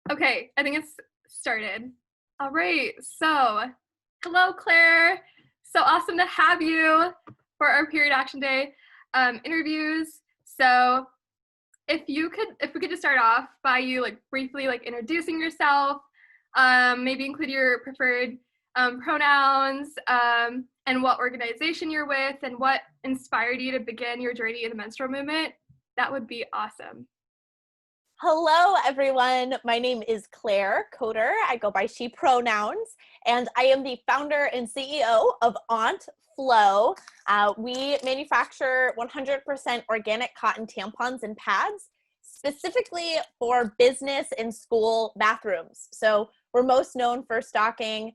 Okay, I think it's started. All right, so hello, Claire. So awesome to have you for our Period Action Day interviews. So if we could just start off by you like briefly like introducing yourself, maybe include your preferred pronouns, and what organization you're with, and what inspired you to begin your journey in the menstrual movement, that would be awesome. Hello, everyone. My name is Claire Coder. I go by she pronouns, and I am the founder and CEO of Aunt Flo. We manufacture 100% organic cotton tampons and pads, specifically for business and school bathrooms. So we're most known for stocking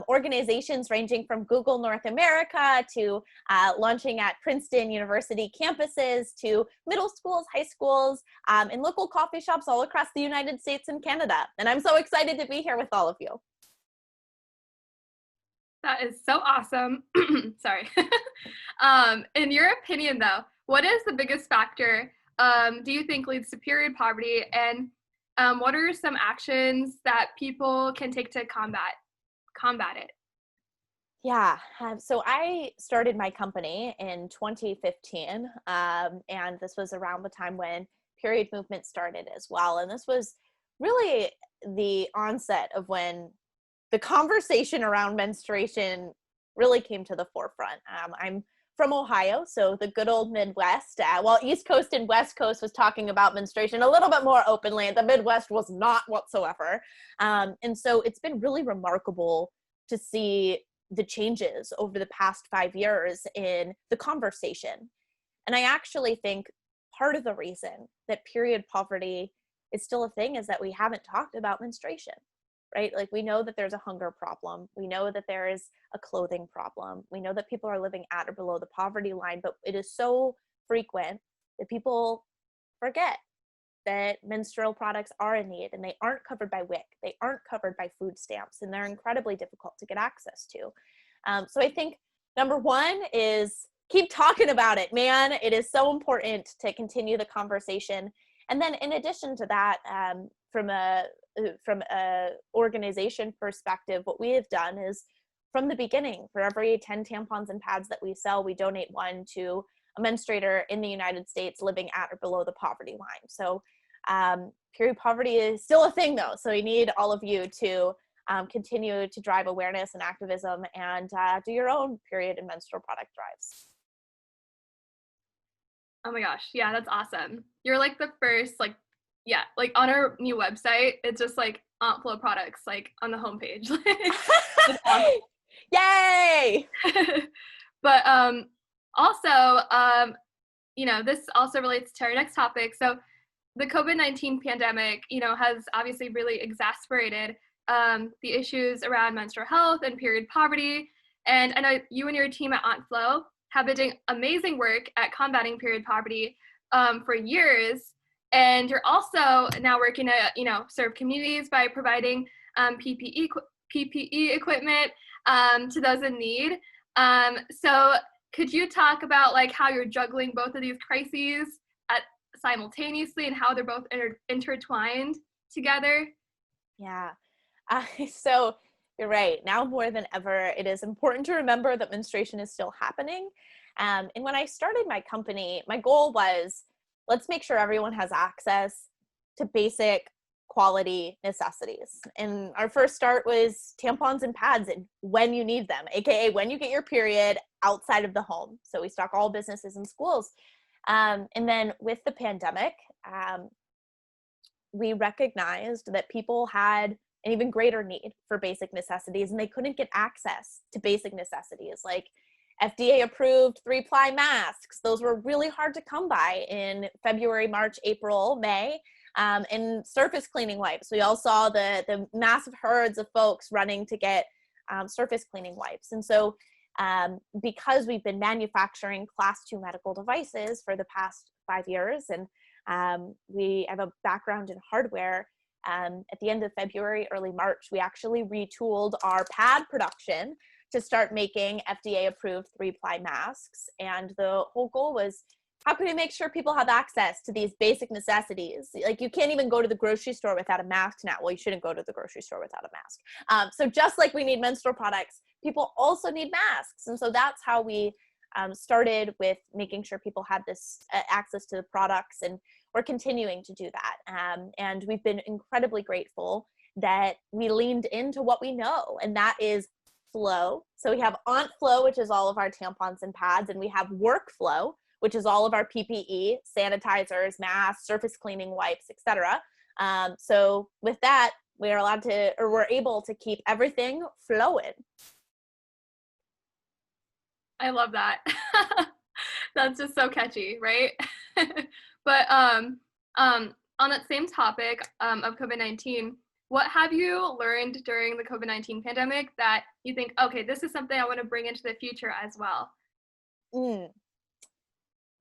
organizations ranging from Google North America to launching at Princeton University campuses to middle schools, high schools, and local coffee shops all across the United States and Canada. And I'm so excited to be here with all of you. That is so awesome. Sorry. In your opinion, though, what is the biggest factor do you think leads to period poverty, and what are some actions that people can take to combat it? Yeah, so I started my company in 2015, and this was around the time when period movement started as well. And this was really the onset of when the conversation around menstruation really came to the forefront. I'm from Ohio, so the good old Midwest. While East Coast and West Coast was talking about menstruation a little bit more openly, the Midwest was not whatsoever. And so it's been really remarkable to see the changes over the past 5 years in the conversation. And I actually think part of the reason that period poverty is still a thing is that we haven't talked about menstruation, right? Like, we know that there's a hunger problem. We know that there is a clothing problem. We know that people are living at or below the poverty line, but it is so frequent that people forget that menstrual products are in need, and they aren't covered by WIC, they aren't covered by food stamps, and they're incredibly difficult to get access to. So I think number one is keep talking about it, man. It is so important to continue the conversation. And then in addition to that, from a organization perspective, what we have done is from the beginning, for every 10 tampons and pads that we sell, we donate one to a menstruator in the United States living at or below the poverty line. So period poverty is still a thing, though. So we need all of you to continue to drive awareness and activism, and do your own period and menstrual product drives. Oh my gosh, yeah, that's awesome. You're like the first, like, yeah, like on our new website, it's just like Aunt Flo products, like on the homepage. It's awesome. Yay! But also, this also relates to our next topic. So the COVID-19 pandemic, has obviously really exacerbated the issues around menstrual health and period poverty. And I know you and your team at Aunt Flo have been doing amazing work at combating period poverty for years. And you're also now working to, serve communities by providing PPE equipment to those in need. So could you talk about like how you're juggling both of these crises simultaneously, and how they're both intertwined together? Yeah. So you're right. Now more than ever, it is important to remember that menstruation is still happening. And when I started my company, my goal was, let's make sure everyone has access to basic quality necessities. And our first start was tampons and pads and when you need them, AKA when you get your period outside of the home. So we stock all businesses and schools. And then with the pandemic, we recognized that people had an even greater need for basic necessities, and they couldn't get access to basic necessities like FDA approved 3-ply masks. Those were really hard to come by in February, March, April, May, and surface cleaning wipes. We all saw the massive herds of folks running to get surface cleaning wipes. And so because we've been manufacturing class 2 medical devices for the past 5 years, and we have a background in hardware, at the end of February, early March, we actually retooled our pad production to start making FDA approved 3-ply masks. And the whole goal was how can we make sure people have access to these basic necessities? Like, you can't even go to the grocery store without a mask now. Well, you shouldn't go to the grocery store without a mask. So just like we need menstrual products, people also need masks. And so that's how we started with making sure people had this access to the products, and we're continuing to do that. And we've been incredibly grateful that we leaned into what we know, and that is flow. So we have Aunt Flow, which is all of our tampons and pads, and we have Workflow, which is all of our PPE, sanitizers, masks, surface cleaning wipes, etc. So with that, we're able to keep everything flowing. I love that. That's just so catchy, right? But on that same topic of COVID-19, what have you learned during the COVID-19 pandemic that you think, okay, this is something I want to bring into the future as well?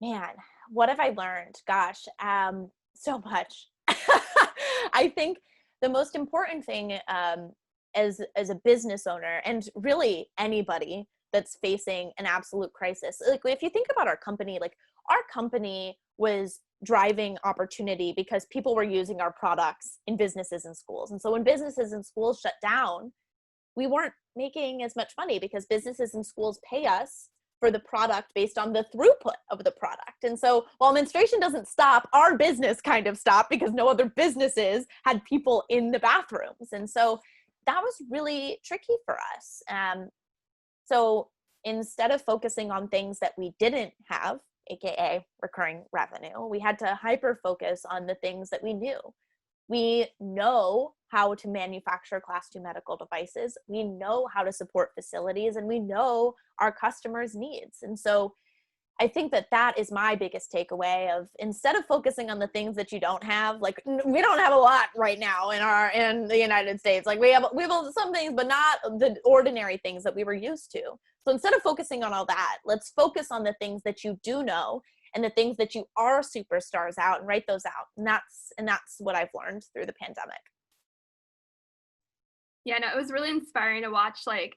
Man, what have I learned? Gosh, so much. I think the most important thing as a business owner, and really anybody that's facing an absolute crisis, like if you think about our company was driving opportunity because people were using our products in businesses and schools. And so when businesses and schools shut down, we weren't making as much money because businesses and schools pay us for the product based on the throughput of the product. And so while menstruation doesn't stop, our business kind of stopped because no other businesses had people in the bathrooms. And so that was really tricky for us. So instead of focusing on things that we didn't have, AKA recurring revenue, we had to hyper focus on the things that we knew. We know how to manufacture Class 2 medical devices. We know how to support facilities, and we know our customers' needs. And so I think that is my biggest takeaway of, instead of focusing on the things that you don't have, like we don't have a lot right now in the United States. Like we have some things, but not the ordinary things that we were used to. So instead of focusing on all that, let's focus on the things that you do know and the things that you are superstars out, and write those out. And that's what I've learned through the pandemic. Yeah, no, it was really inspiring to watch, like,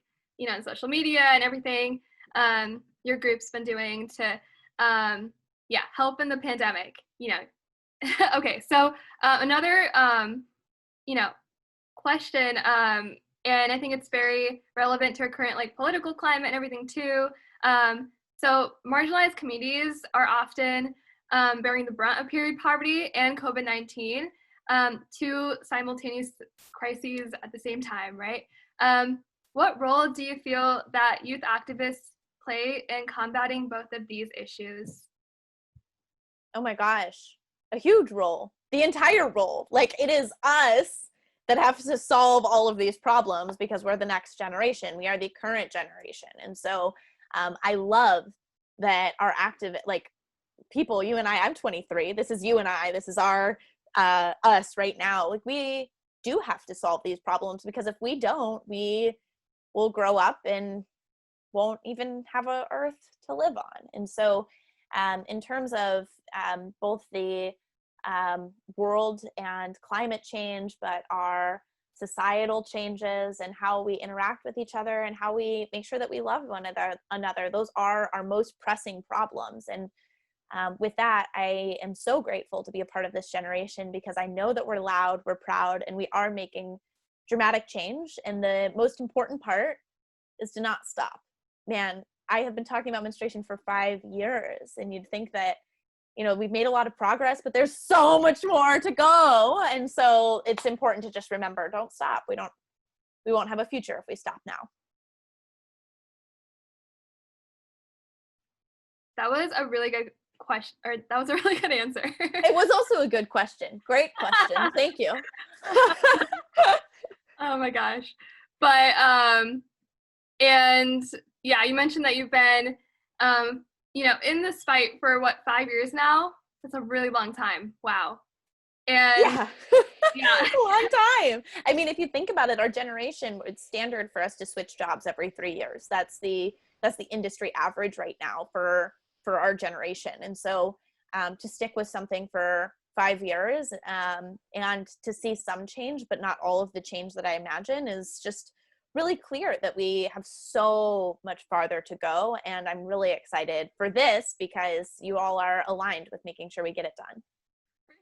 on social media and everything your group's been doing to, help in the pandemic, Okay, so another, question, and I think it's very relevant to our current, like, political climate and everything too. So marginalized communities are often bearing the brunt of period poverty and COVID-19, two simultaneous crises at the same time, right? What role do you feel that youth activists play in combating both of these issues? Oh my gosh, a huge role, the entire role. Like, it is us that have to solve all of these problems because we're the next generation. We are the current generation. And so I love that our people, you and I, I'm 23, this is you and I, this is our us right now. Like, we do have to solve these problems, because if we don't, we will grow up and won't even have a earth to live on. And so in terms of both the world and climate change, but our societal changes and how we interact with each other and how we make sure that we love one another, those are our most pressing problems. And with that, I am so grateful to be a part of this generation, because I know that we're loud, we're proud, and we are making dramatic change. And the most important part is to not stop. Man, I have been talking about menstruation for 5 years, and you'd think that, we've made a lot of progress, but there's so much more to go. And so it's important to just remember, don't stop. We won't have a future if we stop now. That was a really good question, or that was a really good answer. It was also a good question. Great question. Thank you. Oh my gosh. But and yeah, you mentioned that you've been in this fight for 5 years now? That's a really long time. Wow. And yeah. A long time. I mean, if you think about it, our generation, it's standard for us to switch jobs every 3 years. That's the industry average right now for our generation. And so to stick with something for 5 years and to see some change, but not all of the change that I imagine, is just really clear that we have so much farther to go. And I'm really excited for this because you all are aligned with making sure we get it done.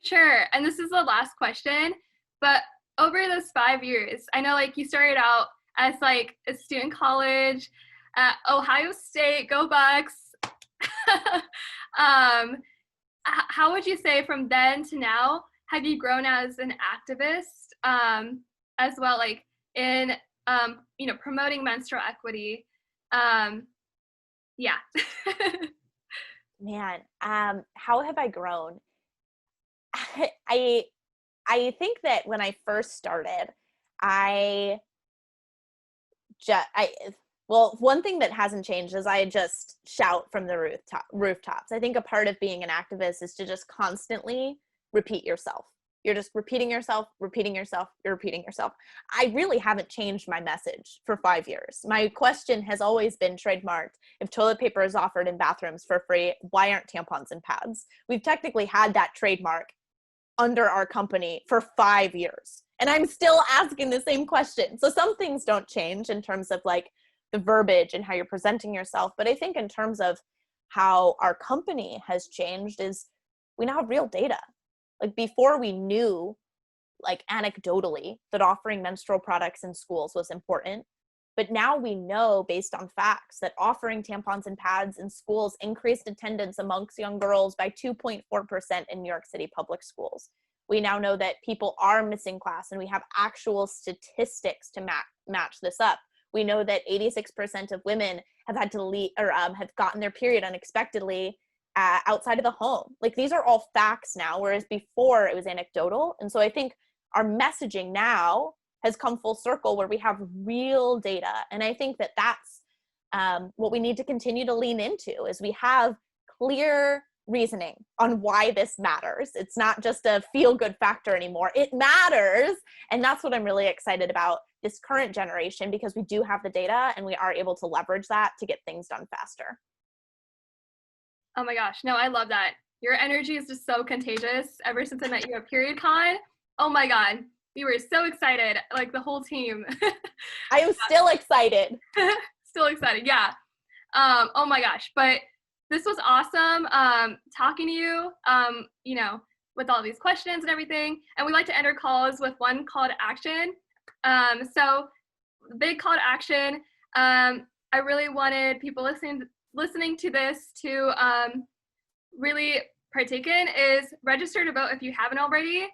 Sure. And this is the last question, but over those 5 years, I know like you started out as like a student college at Ohio State, go Bucks. How would you say from then to now, have you grown as an activist as well, like in, promoting menstrual equity? Yeah. Man, how have I grown? I I think that when I first started, I just well, one thing that hasn't changed is I just shout from the rooftops. I think a part of being an activist is to just constantly repeat yourself. You're just repeating yourself, repeating yourself, you're repeating yourself. I really haven't changed my message for 5 years. My question has always been trademarked. If toilet paper is offered in bathrooms for free, why aren't tampons and pads? We've technically had that trademark under our company for 5 years. And I'm still asking the same question. So some things don't change in terms of like the verbiage and how you're presenting yourself. But I think in terms of how our company has changed is we now have real data. Like before we knew like anecdotally that offering menstrual products in schools was important. But now we know based on facts that offering tampons and pads in schools increased attendance amongst young girls by 2.4% in New York City public schools. We now know that people are missing class, and we have actual statistics to match this up. We know that 86% of women have had to leave or have gotten their period unexpectedly outside of the home. Like these are all facts now, whereas before it was anecdotal. And so I think our messaging now has come full circle where we have real data. And I think that that's what we need to continue to lean into is we have clear reasoning on why this matters. It's not just a feel-good factor anymore. It matters. And that's what I'm really excited about this current generation, because we do have the data and we are able to leverage that to get things done faster. Oh my gosh. No, I love that. Your energy is just so contagious. Ever since I met you at PeriodCon, oh my God, we were so excited, like the whole team. I am still excited. Still excited, yeah. Oh my gosh, but this was awesome talking to you, with all these questions and everything. And we like to end our calls with one call to action. So big call to action. I really wanted people listening to this to really partake in is register to vote if you haven't already.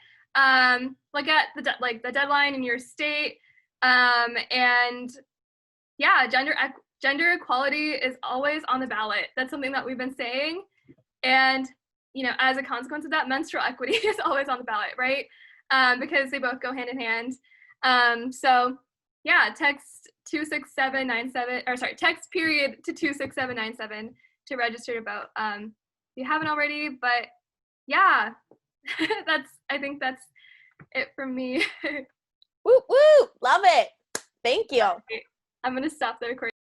Look at the deadline in your state, and yeah, gender equality is always on the ballot. That's something that we've been saying, and as a consequence of that, menstrual equity is always on the ballot, right? Because they both go hand in hand. So yeah, text 26797, or sorry, text period to 26797 to register to vote. If you haven't already, but yeah, I think that's it from me. Woo woo, love it. Thank you. I'm gonna stop the recording.